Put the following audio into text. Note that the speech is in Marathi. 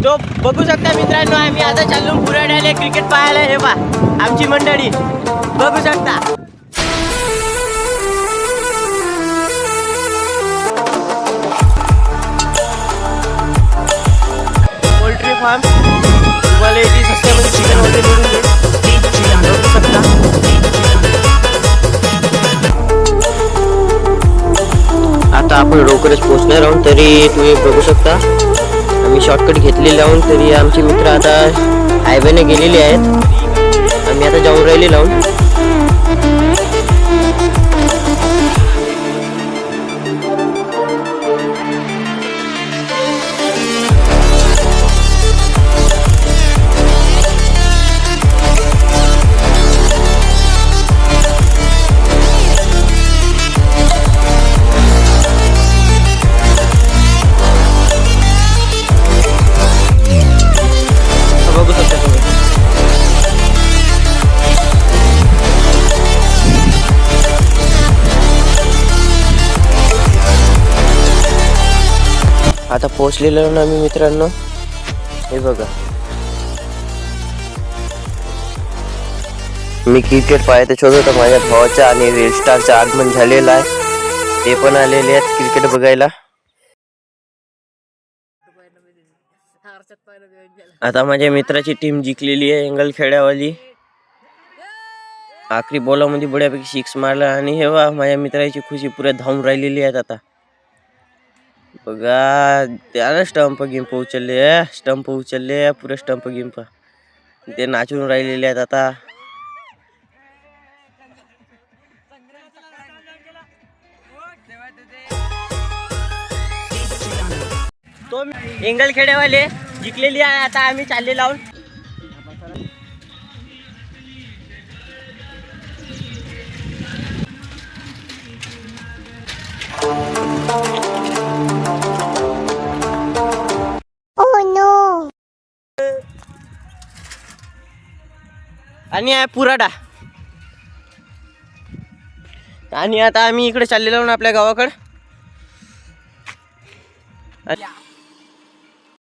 तो बघू शकता मित्रांनो, आम्ही आता चाललो बुराड्याला क्रिकेट पाहायला. हे पहा आमची मंडळी बघू शकता. पोल्ट्री फार्म तुम्हाला इथे स्वस्तामध्ये चिकन वगैरे मिळून जाईल. बघू शकता. आता आपण लवकरच पोहोचणार आहोत. तरी तुम्ही बघू शकता आम्ही शॉर्टकट घेतलेले आहोत. तरी आमचे मित्र आता हायवेने गेलेले आहेत. आम्ही आता जाऊन राहिले लावून. बघू शकता तुम्ही. आता पोहोचलेलो ना मी मित्रांनो. हे बघा मी क्रिकेट पाहायचं शोधत होतो. माझ्या भावाच्या आणि रेड स्टारचं आगमन झालेलं आहे. ते पण आलेले आहेत क्रिकेट बघायला. आता माझ्या मित्राची टीम जिंकलेली आहे एंगलखेड्यावाली. आखरी बॉलामध्ये बऱ्यापैकी सिक्स मारला. आणि हे बघा माझ्या मित्राची खुशी पुऱ्या धावून राहिलेली आहेत. आता बघा त्याला स्टंप उचलले पुरे स्टंप गिंप ते नाचून राहिलेले आहेत. आता तो एंगलखेड्यावाले जिंकलेली आहे. आता आम्ही चालले लावून. आणि पुराडा. आणि आता आम्ही इकडे चाललेलो ना आपल्या गावाकडे.